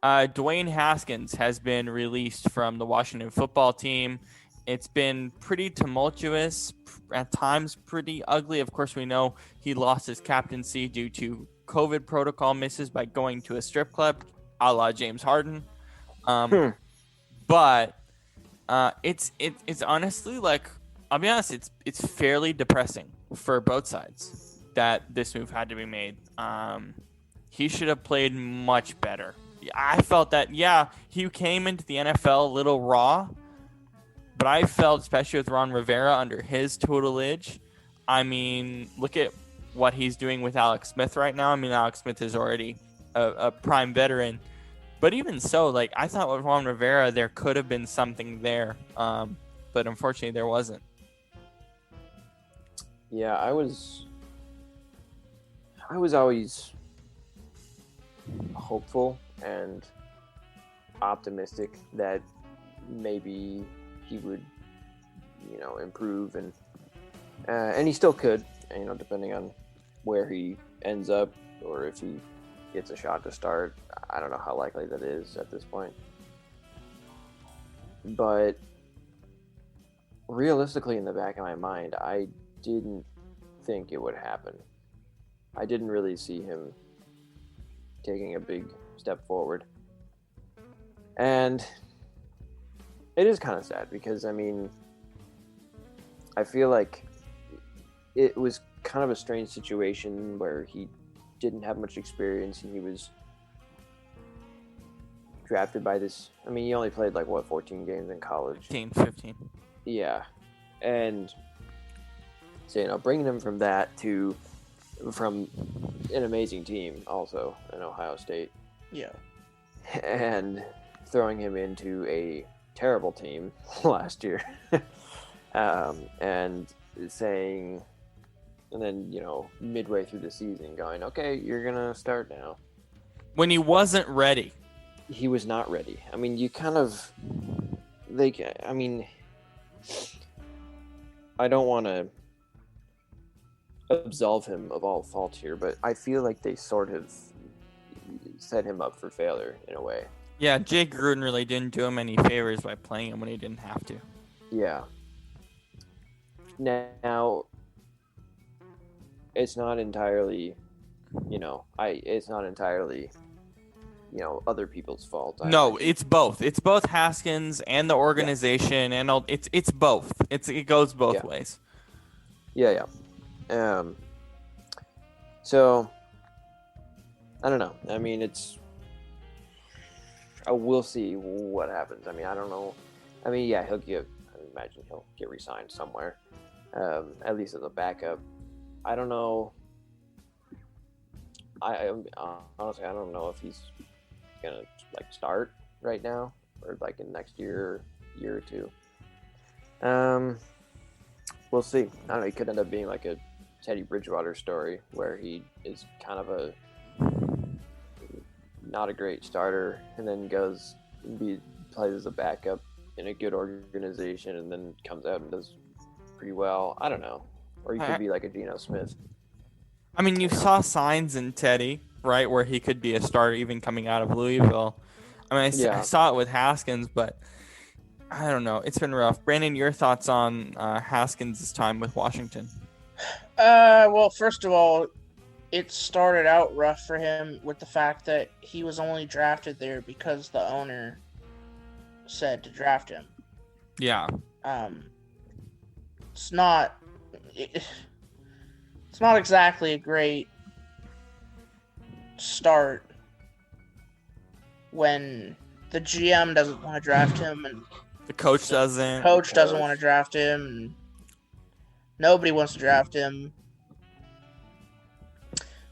Dwayne Haskins has been released from the Washington football team. It's been pretty tumultuous, at times pretty ugly. Of course, we know he lost his captaincy due to COVID protocol misses by going to a strip club, a la James Harden. But it's honestly, like, I'll be honest, it's fairly depressing for both sides that this move had to be made. He should have played much better. I felt that, he came into the NFL a little raw, but I felt, especially with Ron Rivera under his tutelage, I mean, look at what he's doing with Alex Smith right now. I mean, Alex Smith is already a prime veteran, but even so, like, I thought with Ron Rivera there could have been something there, but unfortunately there wasn't. Yeah, I was always hopeful and optimistic that maybe he would, improve, and he still could, depending on where he ends up, or if he gets a shot to start. I don't know how likely that is at this point. But realistically, in the back of my mind, I didn't think it would happen. I didn't really see him taking a big step forward. And it is kind of sad because, I mean, I feel like it was kind of a strange situation where he didn't have much experience, and he was drafted by this. I mean, he only played 14 games in college. 15. Yeah. And so, bringing him from an amazing team also in Ohio State. Yeah. And throwing him into a terrible team last year. And saying, and then, midway through the season going, okay, you're going to start now. When he wasn't ready. He was not ready. I mean, I don't want to absolve him of all fault here, but I feel like they sort of set him up for failure in a way. Yeah, Jay Gruden really didn't do him any favors by playing him when he didn't have to. Yeah. Now, it's not entirely, other people's fault. No, it's both. It's both Haskins and the organization, and it's both. It goes both ways. Yeah. So, I don't know. I mean, we'll see what happens. I mean, I don't know. I mean, yeah, I imagine he'll get re-signed somewhere, at least as a backup. I don't know. Honestly, I don't know if he's gonna start right now or in next year or two. We'll see. I don't know. He could end up being a Teddy Bridgewater story where he is kind of not a great starter, and then plays as a backup in a good organization, and then comes out and does pretty well. I don't know. Or he could be like a Geno Smith. I mean, you saw signs in Teddy, right, where he could be a starter even coming out of Louisville. I mean, I saw it with Haskins, but I don't know. It's been rough. Brandon, your thoughts on Haskins' time with Washington? Well, first of all, it started out rough for him with the fact that he was only drafted there because the owner said to draft him. Yeah. It's not exactly a great start when the GM doesn't want to draft him and the coach doesn't. Coach doesn't want to draft him, and nobody wants to draft him.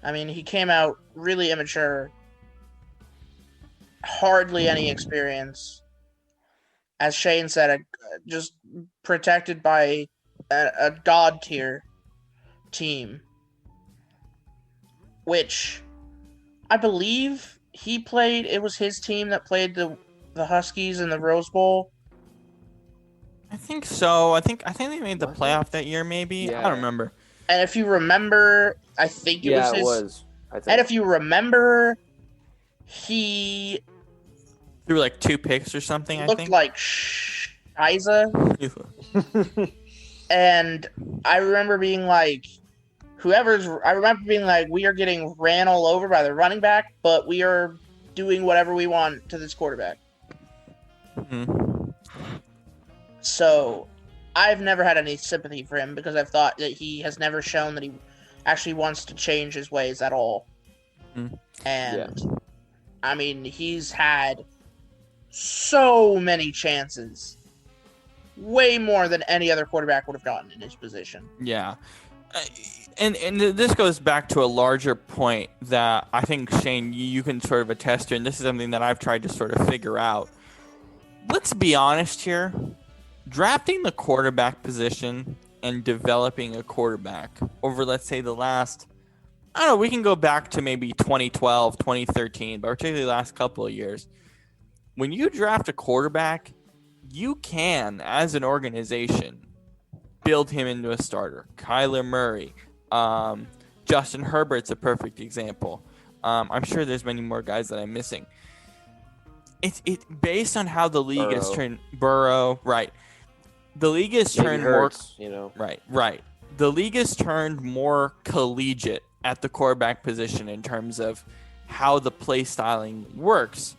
I mean, he came out really immature, hardly any experience. As Shane said, just protected by a god tier team, which I believe he played. It was his team that played the Huskies in the Rose Bowl. I think so. I think they made the playoff that year, maybe. Yeah. I don't remember. And if you remember, I think it was his. Yeah, it was. And if you remember, he Threw like 2 picks or something, I looked think. like Shiza. And I remember being like, we are getting ran all over by the running back, but we are doing whatever we want to this quarterback. Mm-hmm. So I've never had any sympathy for him because I've thought that he has never shown that he actually wants to change his ways at all. Mm. And I mean, he's had so many chances, way more than any other quarterback would have gotten in his position. Yeah. And this goes back to a larger point that I think, Shane, you can sort of attest to, and this is something that I've tried to sort of figure out. Let's be honest here. Drafting the quarterback position and developing a quarterback over, let's say, the last, I don't know, we can go back to maybe 2012, 2013, but particularly the last couple of years. When you draft a quarterback, you can, as an organization, build him into a starter. Kyler Murray, Justin Herbert's a perfect example. I'm sure there's many more guys that I'm missing. It's based on how the league has turned. Burrow, right? The league has turned Hurts, right. The league has turned more collegiate at the quarterback position in terms of how the play styling works.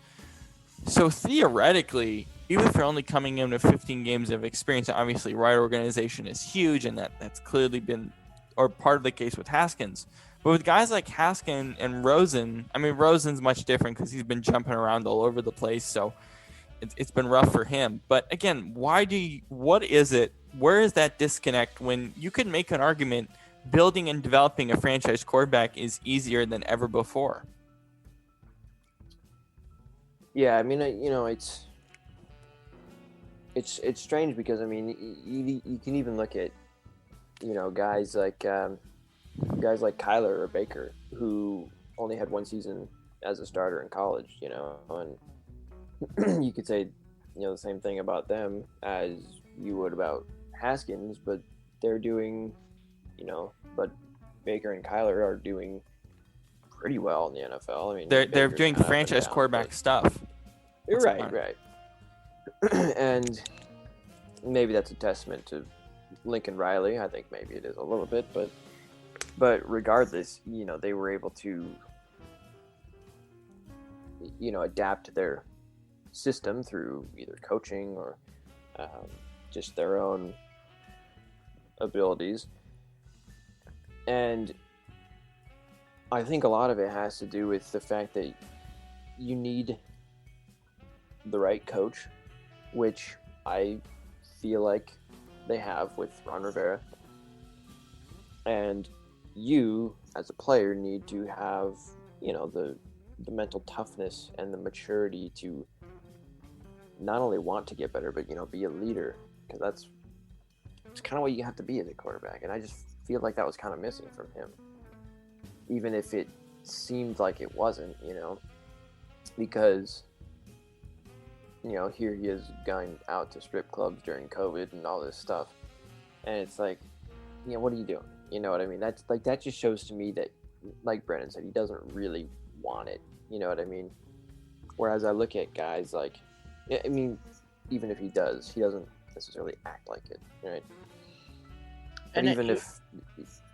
So theoretically, even if you're only coming in with 15 games of experience, obviously right organization is huge, and that's clearly been or part of the case with Haskins. But with guys like Haskins and Rosen, I mean, Rosen's much different because he's been jumping around all over the place, so it's been rough for him. But again, what is it? Where is that disconnect when you could make an argument building and developing a franchise quarterback is easier than ever before? Yeah, I mean, it's strange because, I mean, you can even look at, guys like Kyler or Baker, who only had one season as a starter in college, and you could say, the same thing about them as you would about Haskins, but they're doing, but Baker and Kyler are doing pretty well in the NFL. I mean, they're Baker's doing kind of up and franchise down, quarterback stuff. You're right. And maybe that's a testament to Lincoln Riley. I think maybe it is a little bit, but regardless, they were able to, adapt their system through either coaching or just their own abilities. And I think a lot of it has to do with the fact that you need the right coach, which I feel like they have with Ron Rivera. And you, as a player, need to have, the mental toughness and the maturity to not only want to get better, but, be a leader, because it's kind of what you have to be as a quarterback. And I just feel like that was kind of missing from him, even if it seemed like it wasn't, because, here he is going out to strip clubs during COVID and all this stuff. And it's like, what are you doing? You know what I mean? That's like, that just shows to me that, like Brennan said, he doesn't really want it. You know what I mean? Whereas I look at guys like, I mean, even if he does, he doesn't necessarily act like it, right? And even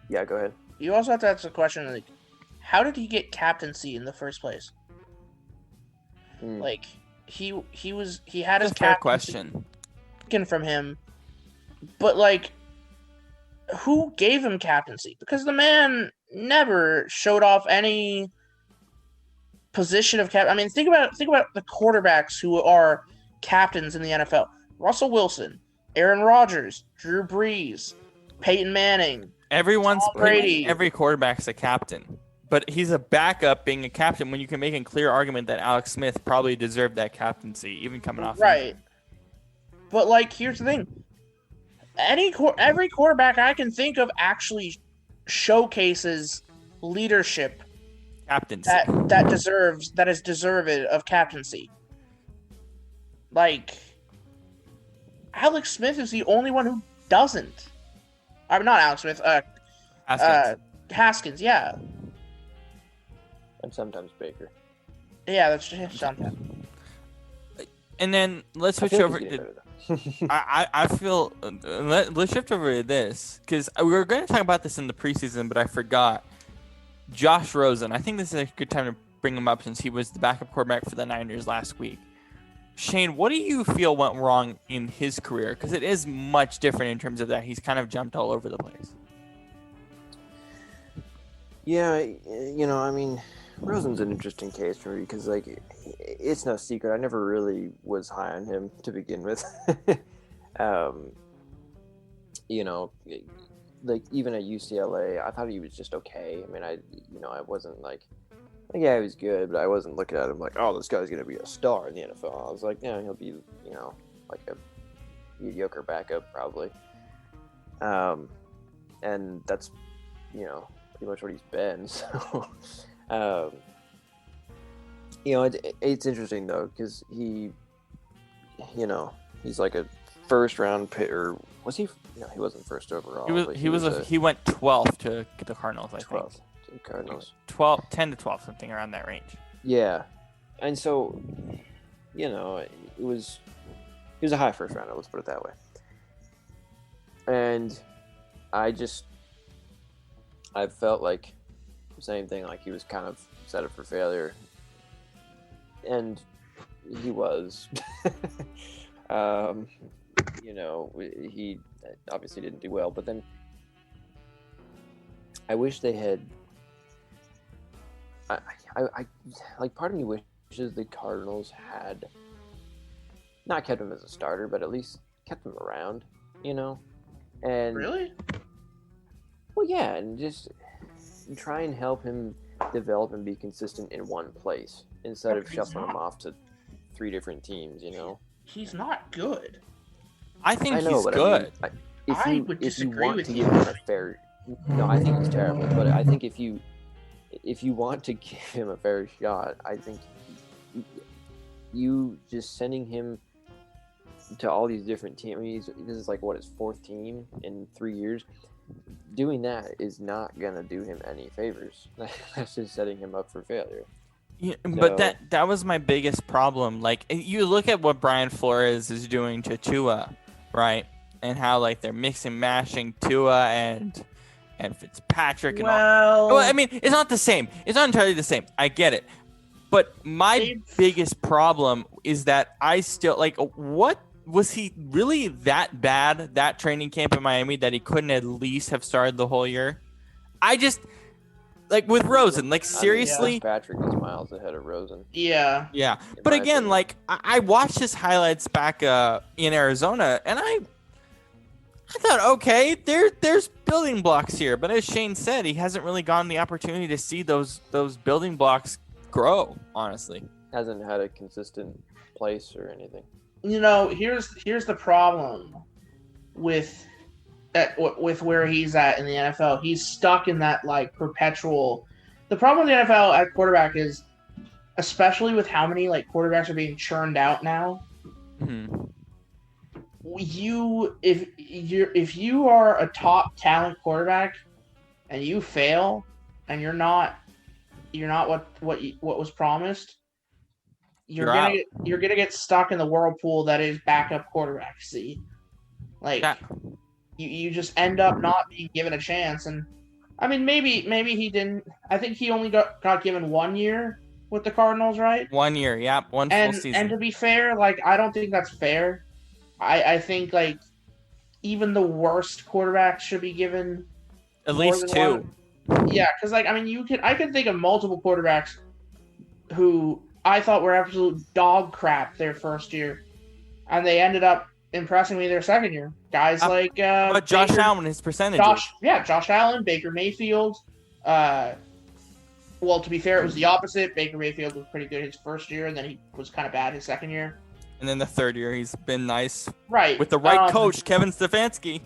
yeah, go ahead. You also have to ask the question, like, how did he get captaincy in the first place? Like, he had his fair captaincy question taken from him, but like, who gave him captaincy? Because the man never showed off any position of cap. I mean, think about the quarterbacks who are captains in the NFL: Russell Wilson, Aaron Rodgers, Drew Brees, Peyton Manning. Everyone's Tom Brady. Every quarterback's a captain, but he's a backup being a captain when you can make a clear argument that Alex Smith probably deserved that captaincy, even coming off. Right. But, like, here's the thing. Every quarterback I can think of actually showcases leadership, captaincy that is deserved of captaincy. Like, Alex Smith is the only one who doesn't. I mean, not Alex Smith. Haskins, yeah. And sometimes Baker. Yeah, that's sometimes. And then let's I switch feel over. like he's getting better, though. I feel let's shift over to this because we were going to talk about this in the preseason, but I forgot. Josh Rosen. I think this is a good time to bring him up since he was the backup quarterback for the Niners last week. Shane, what do you feel went wrong in his career? Because it is much different in terms of that. He's kind of jumped all over the place. Yeah, I mean, Rosen's an interesting case for me because, like, it's no secret. I never really was high on him to begin with. You know, like, even at UCLA, I thought he was just okay. I mean, I wasn't like, yeah, he was good, but I wasn't looking at him like, oh, this guy's going to be a star in the NFL. I was like, yeah, he'll be, like a mediocre backup probably. And that's, pretty much what he's been. So, it's interesting though, because he, he's like a first round pick, or was he? No, he wasn't first overall. He went 12th to the Cardinals, I 12th think. to the Cardinals. 10 to 12, something around that range. Yeah, and so, he was a high first rounder. Let's put it that way. And I felt like the same thing, like he was kind of set up for failure. And he was. He obviously didn't do well, but then I wish they had. I like, part of me wishes the Cardinals had not kept him as a starter, but at least kept him around, And Really? Well, yeah, and just try and help him develop and be consistent in one place instead of shuffling him off to 3 different teams, He's not good. I think I know, he's but good. I would disagree with you. Give him a fair, no, I think he's terrible. But I think if you want to give him a fair shot, I think you just sending him to all these different teams. I mean, this is like his 4th team in 3 years. Doing that is not gonna do him any favors. That's just setting him up for failure. Yeah, but that was my biggest problem. Like, you look at what Brian Flores is doing to Tua, right? And how, like, they're mixing mashing Tua and Fitzpatrick and all. Well, I mean, it's not the same. It's not entirely the same. I get it. But my biggest problem is that I still, like, what was he really that bad, that training camp in Miami, that he couldn't at least have started the whole year? I just, like, with Rosen, like, seriously. Patrick is miles ahead of Rosen. Yeah. Yeah. But again, like, I watched his highlights back in Arizona, and I thought, okay, there's building blocks here. But as Shane said, he hasn't really gotten the opportunity to see those building blocks grow, honestly. Hasn't had a consistent place or anything. Here's the problem with where he's at in the NFL. He's stuck in that, like, perpetual. The problem with the NFL at quarterback is, especially with how many, like, quarterbacks are being churned out now. Mm-hmm. If you are a top talent quarterback and you fail and you're not what was promised, you're gonna get stuck in the whirlpool that is backup quarterbacks. See, like, you just end up not being given a chance. And I mean, maybe he didn't. I think he only got given 1 year with the Cardinals, right? 1 year, yeah, one full season. And to be fair, like, I don't think that's fair. I think, like, even the worst quarterbacks should be given at least 2. Yeah, because, like, I mean, I can think of multiple quarterbacks who I thought were absolute dog crap their first year, and they ended up impressing me their second year. Guys like but Josh Allen, his percentages. Josh Allen, Baker Mayfield. Well, to be fair, it was the opposite. Baker Mayfield was pretty good his first year, and then he was kind of bad his second year. And then the third year, he's been nice. Right. With the right coach, Kevin Stefanski.